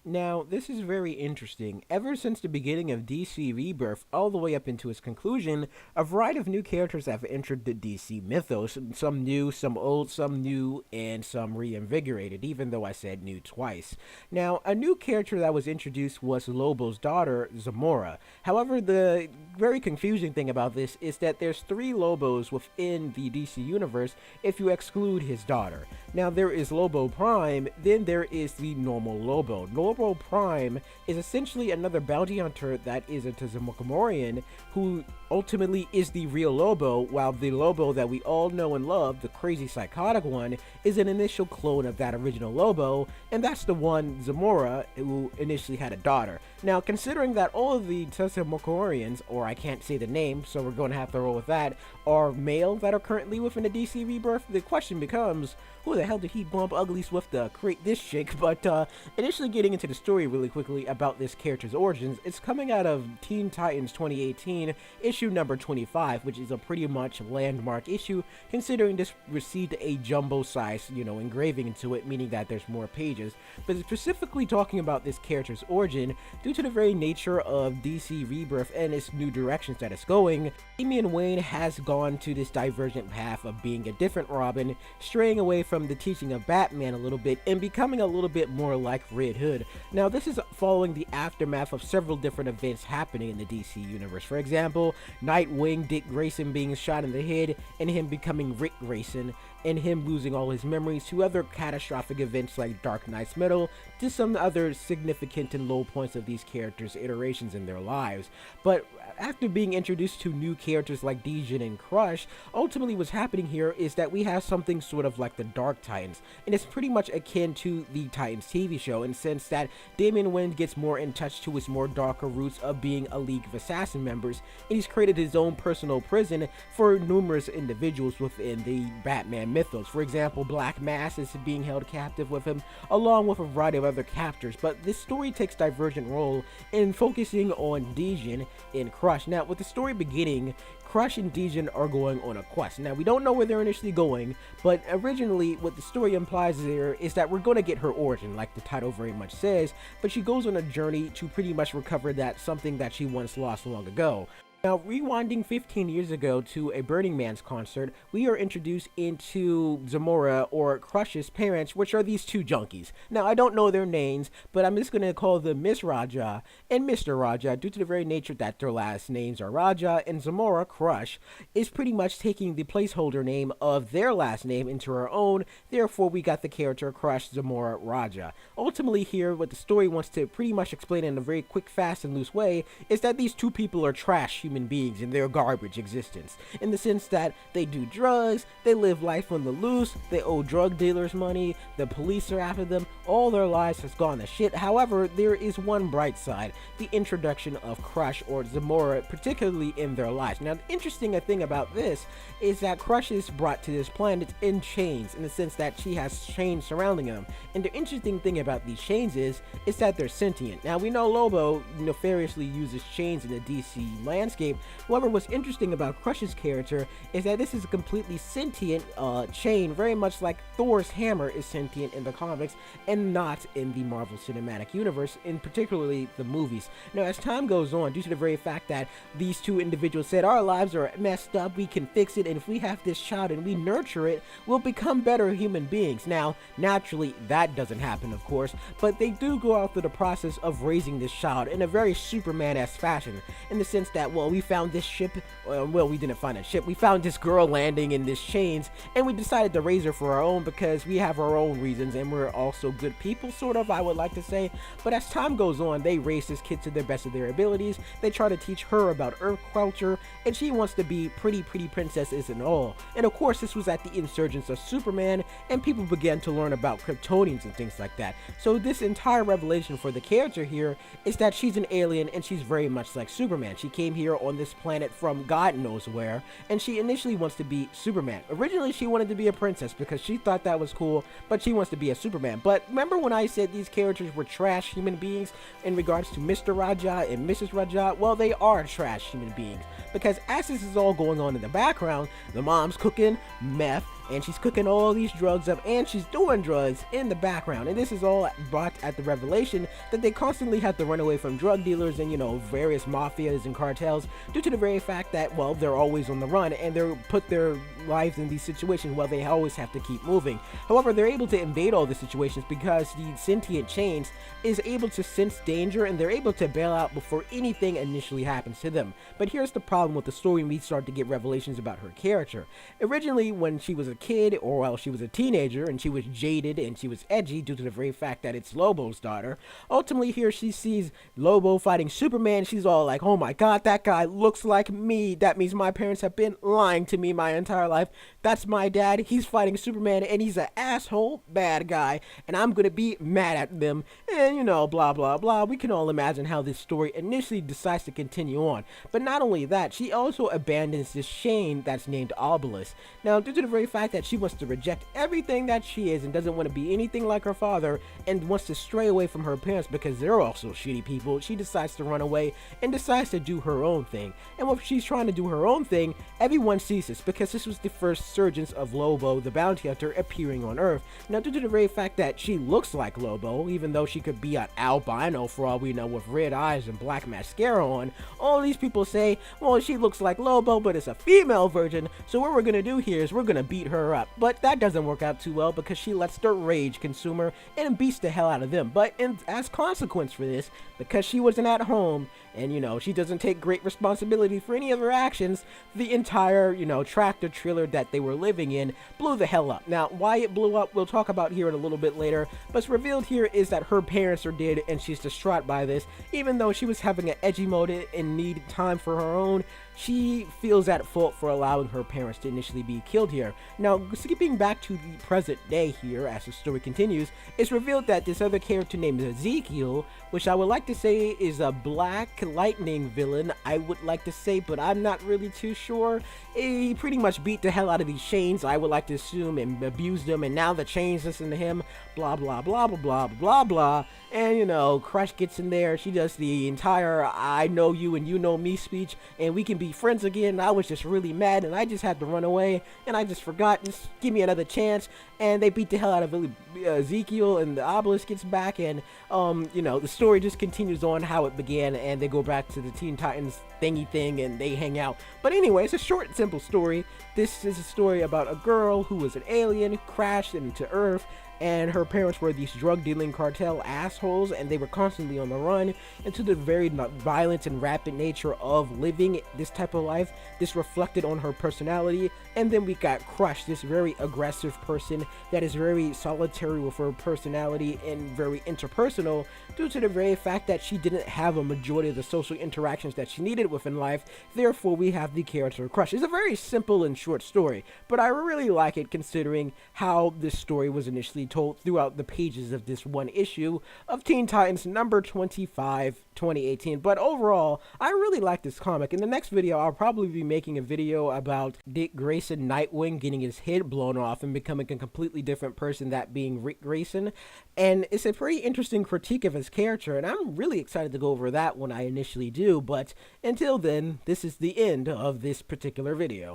Now, this is very interesting. Ever since the beginning of DC Rebirth, all the way up into its conclusion, a variety of new characters have entered the DC mythos. Some new, some old, some new, and some reinvigorated, even though I said new twice. Now, a new character that was introduced was Lobo's daughter, Zamora. However, the very confusing thing about this is that there's three Lobos within the DC universe if you exclude his daughter. Now, there is Lobo Prime, then there is the normal Lobo. Lobo Prime is essentially another bounty hunter that is a Tazamorian who ultimately is the real Lobo, while the Lobo that we all know and love, the crazy psychotic one, is an initial clone of that original Lobo, and that's the one, Zamora, who initially had a daughter. Now, considering that all of the Tazamorians, or I can't say the name, so we're going to have to roll with that, are male that are currently within the DC Rebirth, the question becomes, who the hell did he bump Ugly Swift to create this chick? But initially getting into the story really quickly about this character's origins, it's coming out of Teen Titans 2018, issue number 25, which is a pretty much landmark issue, considering this received a jumbo size, engraving into it, meaning that there's more pages. But specifically talking about this character's origin, due to the very nature of DC Rebirth and its new directions that it's going, Damian Wayne has gone to this divergent path of being a different Robin, straying away from the teaching of Batman a little bit and becoming a little bit more like Red Hood. Now, this is following the aftermath of several different events happening in the DC universe. For example, Nightwing, Dick Grayson being shot in the head and him becoming Rick Grayson, and him losing all his memories, to other catastrophic events like Dark Knight's Metal, to some other significant and low points of these characters' iterations in their lives. But after being introduced to new characters like Djinn and Crush, ultimately what's happening here is that we have something sort of like the Dark Titans, and it's pretty much akin to the Titans TV show in the sense that Damian Wayne gets more in touch to his more darker roots of being a League of Assassin members, and he's created his own personal prison for numerous individuals within the Batman mythos. For example, Black Mass is being held captive with him, along with a variety of other captors, but this story takes divergent role in focusing on Djinn and Crush. Now, with the story beginning, Crush and Djinn are going on a quest. Now, we don't know where they're initially going, but originally what the story implies there is that we're going to get her origin, like the title very much says, but she goes on a journey to pretty much recover that something that she once lost long ago. Now, rewinding 15 years ago to a Burning Man's concert, we are introduced into Zamora, or Crush's parents, which are these two junkies. Now, I don't know their names, but I'm just going to call them Miss Raja and Mr. Raja, due to the very nature that their last names are Raja, and Zamora, Crush, is pretty much taking the placeholder name of their last name into her own, therefore we got the character Crush Zamora Raja. Ultimately here, what the story wants to pretty much explain in a very quick, fast, and loose way, is that these two people are trash human beings in their garbage existence, in the sense that they do drugs, they live life on the loose, they owe drug dealers money, the police are after them, all their lives has gone to shit. However, there is one bright side, the introduction of Crush or Zamora, particularly in their lives. Now, the interesting thing about this is that Crush is brought to this planet in chains, in the sense that she has chains surrounding them, and the interesting thing about these chains is that they're sentient. Now, we know Lobo nefariously uses chains in the DC landscape. However, what's interesting about Crush's character is that this is a completely sentient chain, very much like Thor's hammer is sentient in the comics and not in the Marvel Cinematic Universe, in particularly the movies. Now, as time goes on, due to the very fact that these two individuals said our lives are messed up, we can fix it, and if we have this child and we nurture it, we'll become better human beings. Now, naturally, that doesn't happen, of course, but they do go out through the process of raising this child in a very Superman-esque fashion, in the sense that, well, we found this ship, well, we didn't find a ship, we found this girl landing in this chains, and we decided to raise her for our own because we have our own reasons, and we're also good people, sort of, I would like to say. But as time goes on, they raise this kid to the best of their abilities, they try to teach her about Earth culture, and she wants to be pretty princesses and all. And of course, this was at the insurgence of Superman, and people began to learn about Kryptonians and things like that. So this entire revelation for the character here is that she's an alien, and she's very much like Superman. She came here on this planet from God knows where, and she initially wants to be Superman. Originally, she wanted to be a princess because she thought that was cool, but she wants to be a Superman. But remember when I said these characters were trash human beings in regards to Mr. Raja and Mrs. Raja? Well, they are trash human beings, because as this is all going on in the background, the mom's cooking meth, and she's cooking all these drugs up, and she's doing drugs in the background. And this is all brought at the revelation that they constantly have to run away from drug dealers and, various mafias and cartels due to the very fact that, well, they're always on the run and they're put their lives in these situations where they always have to keep moving. However, they're able to invade all the situations because the sentient chains is able to sense danger, and they're able to bail out before anything initially happens to them. But here's the problem with the story when we start to get revelations about her character. Originally, when she was a kid, or well, she was a teenager, and she was jaded and she was edgy due to the very fact that it's Lobo's daughter, ultimately here she sees Lobo fighting Superman. She's all like, oh my god, that guy looks like me. That means my parents have been lying to me my entire life. That's my dad. He's fighting Superman, and he's an asshole bad guy, and I'm gonna be mad at them, and blah blah blah. We can all imagine how this story initially decides to continue on. But not only that, she also abandons this Shane that's named Obelisk. Now, due to the very fact that she wants to reject everything that she is and doesn't want to be anything like her father and wants to stray away from her parents because they're also shitty people, she decides to run away and decides to do her own thing. And when she's trying to do her own thing, everyone sees this because this was the first surgence of Lobo, the bounty hunter, appearing on Earth. Now, due to the very fact that she looks like Lobo, even though she could be an albino for all we know with red eyes and black mascara on, all these people say, well, she looks like Lobo, but it's a female version, so what we're gonna do here is we're gonna beat her up. But that doesn't work out too well because she lets the rage consume her and beats the hell out of them. But as consequence for this, because she wasn't at home and she doesn't take great responsibility for any of her actions, the entire tractor trailer that they were living in blew the hell up. Now, why it blew up we'll talk about here in a little bit later, but what's revealed here is that her parents are dead and she's distraught by this. Even though she was having an edgy mode and needed time for her own, she feels at fault for allowing her parents to initially be killed here. Now, skipping back to the present day here as the story continues, it's revealed that this other character named Ezekiel, which I would like to say is a Black Lightning villain, I would like to say, but I'm not really too sure. He pretty much beat the hell out of these chains, I would like to assume, and abused them, and now the chains listen to him, blah blah blah blah blah blah blah. And Crush gets in there, she does the entire I know you and you know me speech, and we can be friends again. I was just really mad and I just had to run away and I just forgot, just give me another chance. And they beat the hell out of Ezekiel, and the Obelisk gets back, and the story just continues on how it began, and they go back to the Teen Titans thingy thing and they hang out. But anyway, it's a short and simple story. This is a story about a girl who was an alien, crashed into Earth, and her parents were these drug dealing cartel assholes, and they were constantly on the run. And to the very violent and rapid nature of living this type of life, this reflected on her personality. And then we got Crush, this very aggressive person that is very solitary with her personality and very interpersonal due to the very fact that she didn't have a majority of the social interactions that she needed within life. Therefore, we have the character Crush. It's a very simple and short story, but I really like it considering how this story was initially told throughout the pages of this one issue of Teen Titans number 25, 2018. But overall, I really like this comic. In the next video, I'll probably be making a video about Dick Grayson Nightwing getting his head blown off and becoming a completely different person, that being Rick Grayson. And it's a pretty interesting critique of his character, and I'm really excited to go over that when I initially do. But until then, this is the end of this particular video.